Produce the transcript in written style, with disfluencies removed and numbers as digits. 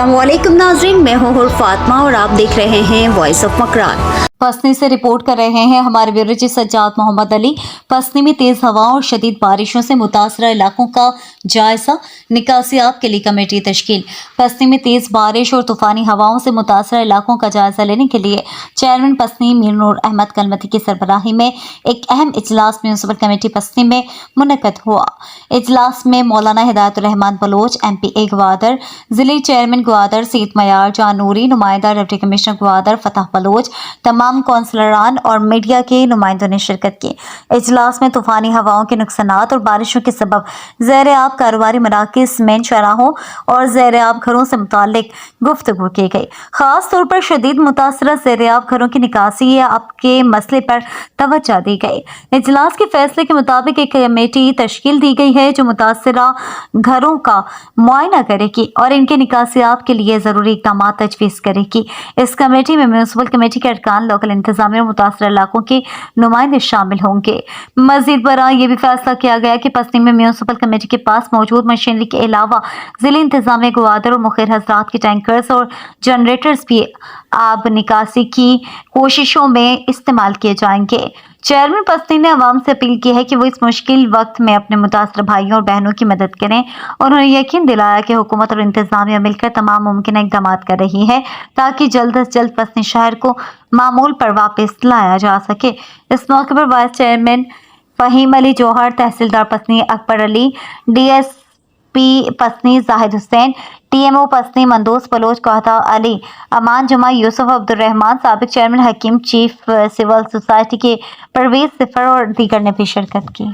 अस्सलामुअलैकुम नाज़रीन, मैं हूँ फातिमा और आप देख रहे हैं वॉइस ऑफ मकरान। पसनी से रिपोर्ट कर रहे हैं हमारे ब्यूरो चीफ सज्जाद मोहम्मद अली। पसनी में तेज हवाओं और शदीद बारिशों से मुतासरा इलाकों का जायजा, निकासियात के लिए कमेटी तश्कील। पसनी में तेज बारिश और तूफानी हवाओं से मुतासरा इलाकों का जायजा लेने के लिए चेयरमैन पसनी मीर नूर अहमद कलमती की सरबराही में एक अहम इजलास म्यूनसिपल कमेटी पसनी में मुनक्कद हुआ। इजलास में मौलाना हिदायतुर्रहमान बलोच, MPA ग्वादर, जिले चेयरमैन ग्वादर सईद मयार जान नूरी, नुमाइंदा डिप्टी कमिश्नर ग्वादर फतह बलोच, तमाम कौंसलरान और मीडिया के नुमाइंदों ने शिरकत की। इजलास में तूफानी हवाओं के नुकसानात और बारिशों के सबब ज़ेर-ए-आब कारोबारी मराकिज़, मेन शराहों और ज़ेर-ए-आब घरों से मुताल्लिक गुफ्तगू की गई। खास तौर पर शदीद मुतासरा ज़ेर-ए-आब घरों की निकासी या अब के मसले पर तवज्जो दी गई। इजलास के फैसले के मुताबिक एक कमेटी तश्कील दी गई है जो मुतासरा घरों का मुआयना करेगी और इनके निकासियात के लिए ज़रूरी इक़दाम तजवीज़ करेगी। इस कमेटी में म्यूनसिपल कमेटी के अरकान, लोकल इंतजामिया और मुतासरा इलाकों के नुमाइंदे शामिल होंगे। मज़ीद बरा ये भी फैसला किया गया कि पसनी में म्यूनसिपल कमेटी के पास मौजूद मशीनरी के अलावा जिले इंतजामिया ग्वादर और मुखिर हजरात के टैंकर्स और जनरेटर्स भी आब निकासी की कोशिशों में इस्तेमाल किए जाएंगे। चेयरमैन पसनी ने अवाम से अपील की है कि वो इस मुश्किल वक्त में अपने मुतासर भाइयों और बहनों की मदद करें। उन्होंने यकीन दिलाया कि हुकूमत और इंतजामिया मिलकर तमाम मुमकिन इक़दाम कर रही है ताकि जल्द से जल्द पसनी शहर को मामूल पर वापस लाया जा सके। इस मौके पर वाइस चेयरमैन फ़हीम अली जौहर, तहसीलदार पसनी अकबर अली, DSP पसनी जाहिद हुसैन, TMO पसनी मंदोस बलोच कहता अली, अमान जुमा यूसुफ अब्दुर्रहमान, साबिक चेयरमैन हकीम, चीफ सिविल सोसाइटी के परवेज सिफर और दीगर ने भी शिरकत की।